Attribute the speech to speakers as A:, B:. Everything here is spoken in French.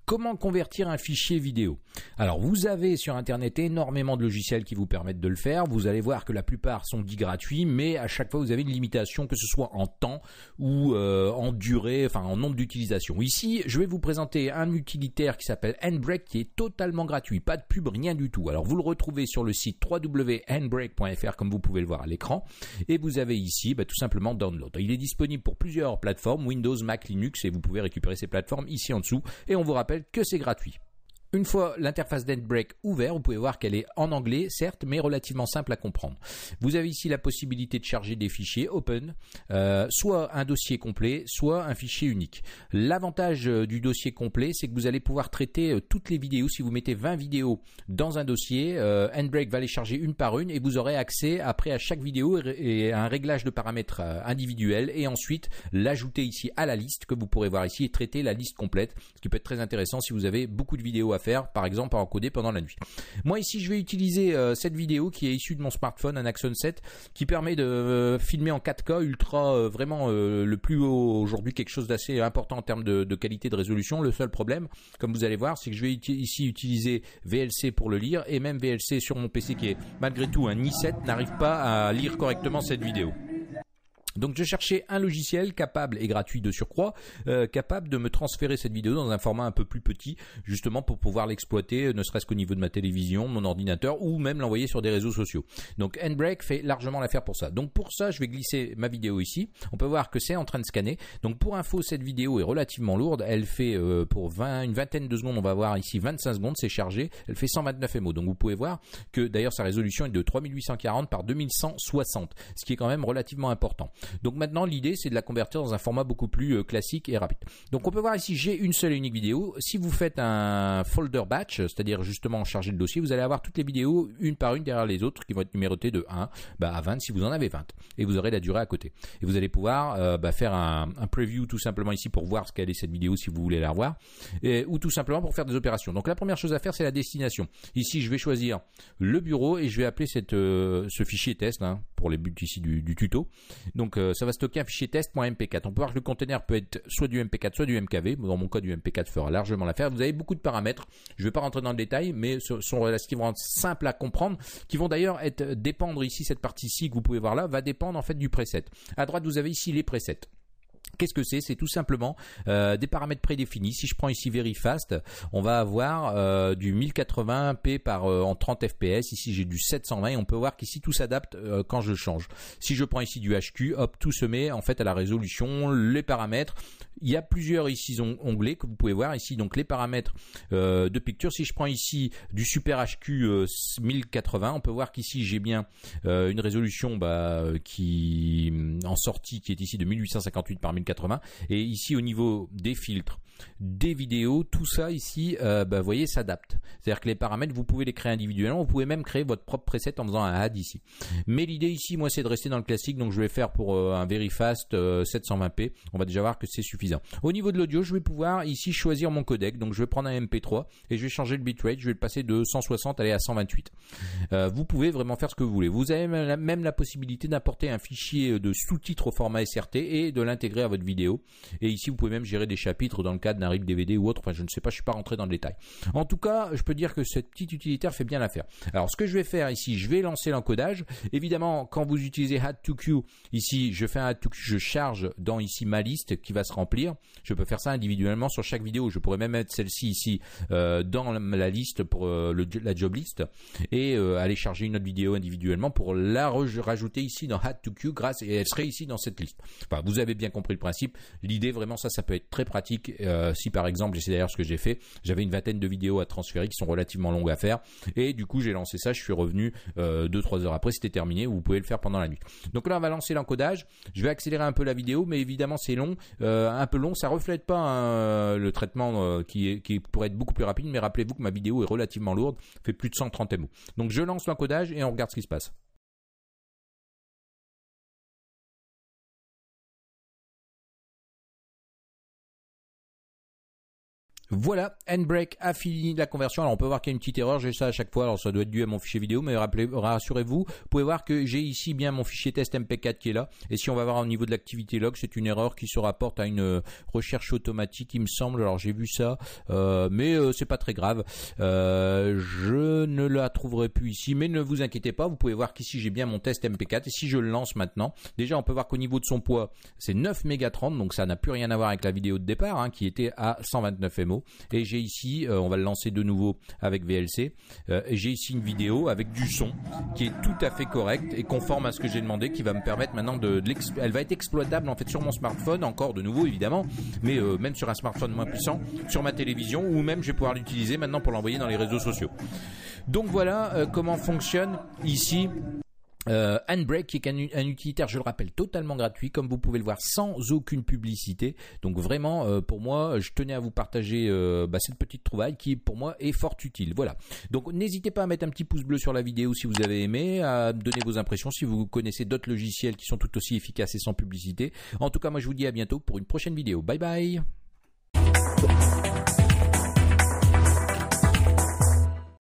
A: Comment convertir un fichier vidéo? Alors vous avez sur internet énormément de logiciels qui vous permettent de le faire. Vous allez voir que la plupart sont dits gratuits, mais à chaque fois vous avez une limitation, que ce soit en temps ou en durée, enfin en nombre d'utilisations. Ici, je vais vous présenter un utilitaire qui s'appelle Handbrake qui est totalement gratuit, pas de pub, rien du tout. Alors vous le retrouvez sur le site www.handbrake.fr comme vous pouvez le voir à l'écran, et vous avez ici tout simplement Download. Il est disponible pour plusieurs plateformes, Windows, Mac, Linux, et vous pouvez récupérer ces plateformes ici en dessous, et on vous rappelle que c'est gratuit. Une fois l'interface d'Handbrake ouverte, vous pouvez voir qu'elle est en anglais, certes, mais relativement simple à comprendre. Vous avez ici la possibilité de charger des fichiers open, soit un dossier complet, soit un fichier unique. L'avantage du dossier complet, c'est que vous allez pouvoir traiter toutes les vidéos. Si vous mettez 20 vidéos dans un dossier, Handbrake va les charger une par une et vous aurez accès après à chaque vidéo et à un réglage de paramètres individuels, et ensuite l'ajouter ici à la liste que vous pourrez voir ici et traiter la liste complète, ce qui peut être très intéressant si vous avez beaucoup de vidéos à faire, par exemple à encoder pendant la nuit. Moi ici je vais utiliser cette vidéo qui est issue de mon smartphone, un Axon 7, qui permet de filmer en 4K ultra, vraiment le plus haut aujourd'hui, quelque chose d'assez important en termes de qualité de résolution. Le seul problème, comme vous allez voir, c'est que je vais ici utiliser VLC pour le lire, et même VLC sur mon PC qui est malgré tout un i7 n'arrive pas à lire correctement cette vidéo. Donc je cherchais un logiciel capable et gratuit de surcroît, capable de me transférer cette vidéo dans un format un peu plus petit, justement pour pouvoir l'exploiter, ne serait-ce qu'au niveau de ma télévision, mon ordinateur, ou même l'envoyer sur des réseaux sociaux. Donc Handbrake fait largement l'affaire pour ça. Donc pour ça, je vais glisser ma vidéo ici. On peut voir que c'est en train de scanner. Donc pour info, cette vidéo est relativement lourde. Elle fait pour une vingtaine de secondes, on va voir ici 25 secondes, c'est chargé. Elle fait 129 MO. Donc vous pouvez voir que d'ailleurs sa résolution est de 3840 par 2160, ce qui est quand même relativement important. Donc maintenant l'idée c'est de la convertir dans un format beaucoup plus classique et rapide. Donc on peut voir ici j'ai une seule et unique vidéo. Si vous faites un folder batch, c'est-à-dire justement charger le dossier, vous allez avoir toutes les vidéos une par une derrière les autres qui vont être numérotées de 1 à 20 si vous en avez 20, et vous aurez la durée à côté. Et vous allez pouvoir faire un preview tout simplement ici pour voir ce qu'elle est cette vidéo si vous voulez la revoir, ou tout simplement pour faire des opérations. Donc la première chose à faire c'est la destination. Ici je vais choisir le bureau et je vais appeler ce fichier test pour les buts ici du tuto. Donc ça va stocker un fichier test.mp4. On peut voir que le conteneur peut être soit du MP4 soit du MKV. Dans mon cas du MP4 fera largement l'affaire. Vous avez beaucoup de paramètres. Je ne vais pas rentrer dans le détail, mais ce sont relativement simples à comprendre, qui vont d'ailleurs dépendre ici, cette partie-ci que vous pouvez voir là, va dépendre en fait du preset. À droite vous avez ici les presets. Qu'est-ce que c'est? C'est tout simplement des paramètres prédéfinis. Si je prends ici Very Fast, on va avoir du 1080p en 30 fps. Ici j'ai du 720 et on peut voir qu'ici tout s'adapte quand je change. Si je prends ici du HQ, hop, tout se met en fait à la résolution, les paramètres. Il y a plusieurs ici onglets que vous pouvez voir ici. Donc les paramètres de picture. Si je prends ici du Super HQ 1080, on peut voir qu'ici j'ai bien une résolution qui en sortie qui est ici de 1858 par 1080, et ici au niveau des filtres, des vidéos, tout ça ici vous voyez s'adapte. C'est-à-dire que les paramètres vous pouvez les créer individuellement, vous pouvez même créer votre propre preset en faisant un add ici. Mais l'idée ici moi c'est de rester dans le classique, donc je vais faire pour un Very Fast 720p, on va déjà voir que c'est suffisant. Au niveau de l'audio, je vais pouvoir ici choisir mon codec, donc je vais prendre un MP3 et je vais changer le bitrate, je vais le passer de 160 aller à 128. Vous pouvez vraiment faire ce que vous voulez. Vous avez même la possibilité d'importer un fichier de sous-titres au format SRT et de l'intégrer à votre vidéo, et ici vous pouvez même gérer des chapitres dans le cadre d'un RIP DVD ou autre. Enfin je ne sais pas, je suis pas rentré dans le détail. En tout cas je peux dire que ce petit utilitaire fait bien l'affaire. Alors ce que je vais faire ici, je vais lancer l'encodage. Évidemment quand vous utilisez Add to Queue, ici je fais un Add to Queue, je charge dans ici ma liste qui va se remplir. Je peux faire ça individuellement sur chaque vidéo. Je pourrais même mettre celle-ci ici dans la liste pour la job list, et aller charger une autre vidéo individuellement pour la rajouter ici dans Add to Queue et elle serait ici dans cette liste. Enfin vous avez bien compris le principe. L'idée vraiment ça peut être très pratique si par exemple, c'est d'ailleurs ce que j'ai fait, j'avais une vingtaine de vidéos à transférer qui sont relativement longues à faire, et du coup j'ai lancé ça, je suis revenu 2-3 heures après, c'était terminé. Vous pouvez le faire pendant la nuit. Donc là on va lancer l'encodage, je vais accélérer un peu la vidéo, mais évidemment c'est long, un peu long, ça reflète pas le traitement qui pourrait être beaucoup plus rapide, mais rappelez-vous que ma vidéo est relativement lourde, fait plus de 130 MO. Donc je lance l'encodage et on regarde ce qui se passe. Voilà, Handbrake a fini la conversion. Alors on peut voir qu'il y a une petite erreur, j'ai ça à chaque fois, alors ça doit être dû à mon fichier vidéo, mais rassurez-vous, vous pouvez voir que j'ai ici bien mon fichier test MP4 qui est là, et si on va voir au niveau de l'activité log, c'est une erreur qui se rapporte à une recherche automatique il me semble, alors j'ai vu ça, mais c'est pas très grave, je ne la trouverai plus ici, mais ne vous inquiétez pas, vous pouvez voir qu'ici j'ai bien mon test MP4, et si je le lance maintenant, déjà on peut voir qu'au niveau de son poids, c'est 9 mégatrons, donc ça n'a plus rien à voir avec la vidéo de départ, hein, qui était à 129 MO. Et j'ai ici, on va le lancer de nouveau avec VLC, j'ai ici une vidéo avec du son qui est tout à fait correct et conforme à ce que j'ai demandé, qui va me permettre maintenant elle va être exploitable en fait sur mon smartphone, encore de nouveau évidemment, mais même sur un smartphone moins puissant, sur ma télévision, ou même je vais pouvoir l'utiliser maintenant pour l'envoyer dans les réseaux sociaux. Donc voilà comment fonctionne ici Handbrake, qui est un utilitaire, je le rappelle, totalement gratuit, comme vous pouvez le voir, sans aucune publicité. Donc vraiment, pour moi, je tenais à vous partager cette petite trouvaille qui, pour moi, est fort utile. Voilà. Donc n'hésitez pas à mettre un petit pouce bleu sur la vidéo si vous avez aimé, à donner vos impressions si vous connaissez d'autres logiciels qui sont tout aussi efficaces et sans publicité. En tout cas, moi, je vous dis à bientôt pour une prochaine vidéo. Bye bye.